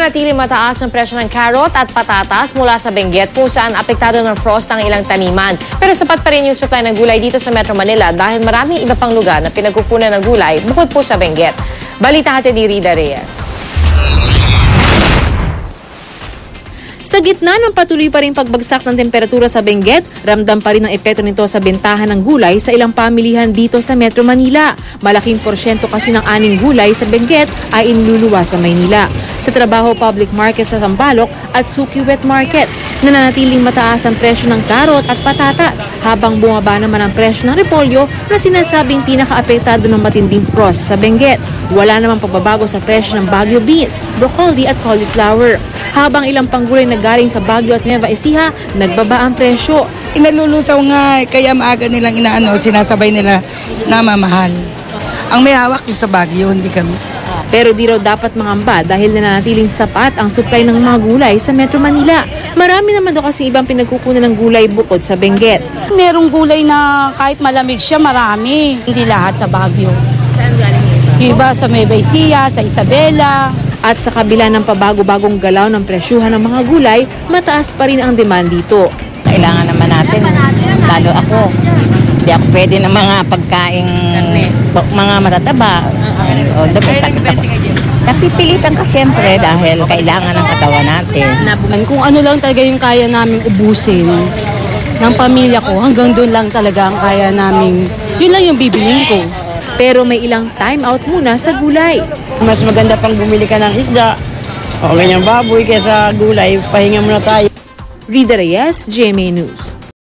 Nananatili mataas ang presyo ng carrot at patatas mula sa Benguet kung saan apektado ng frost ang ilang taniman. Pero sapat pa rin yung supply ng gulay dito sa Metro Manila dahil maraming iba pang lugar na pinagkukunan ng gulay bukod po sa Benguet. Balita natin ni Rida Reyes. Sa gitna ng patuloy pa rin pagbagsak ng temperatura sa Benguet, ramdam pa rin ang epekto nito sa bentahan ng gulay sa ilang pamilihan dito sa Metro Manila. Malaking porsyento kasi ng aning gulay sa Benguet ay iniluluwa sa Maynila. Sa trabaho public market sa Sampaloc at Suki Wet Market, nananatiling mataas ang presyo ng karot at patatas habang bumaba naman ang presyo ng repolyo na sinasabing pinakaapektado ng matinding frost sa Benguet. Wala namang pagbabago sa presyo ng Baguio beans, broccoli at cauliflower. Habang ilang panggulay na galing sa Baguio at Nueva Ecija, nagbaba ang presyo. Inalulusaw nga, kaya maaga nilang sinasabay nila na mamahal. Ang may hawak yung sa Baguio, hindi kami. Pero di raw dapat mangamba dahil nananatiling sapat ang supply ng mga gulay sa Metro Manila. Marami naman daw kasi ibang pinagkukunan ng gulay bukod sa Benguet. Merong gulay na kahit malamig siya, marami. Hindi lahat sa Baguio. Saan galing yun? Yung iba sa Nueva Ecija, sa Isabela. At sa kabila ng pabago-bagong galaw ng presyuhan ng mga gulay, mataas pa rin ang demand dito. Kailangan naman natin, lalo ako, hindi ako pwede ng mga pagkaing, mga matataba. Napipilitan ka siyempre dahil kailangan ng katawan natin. Kung ano lang talaga yung kaya naming ubusin ng pamilya ko, hanggang doon lang talaga ang kaya naming, yun lang yung bibilin ko. Pero may ilang time out muna sa gulay. Mas maganda pang bumili ka ng isda o ganyang baboy kaysa gulay, pahinga muna tayo. Rida Reyes, GMA News.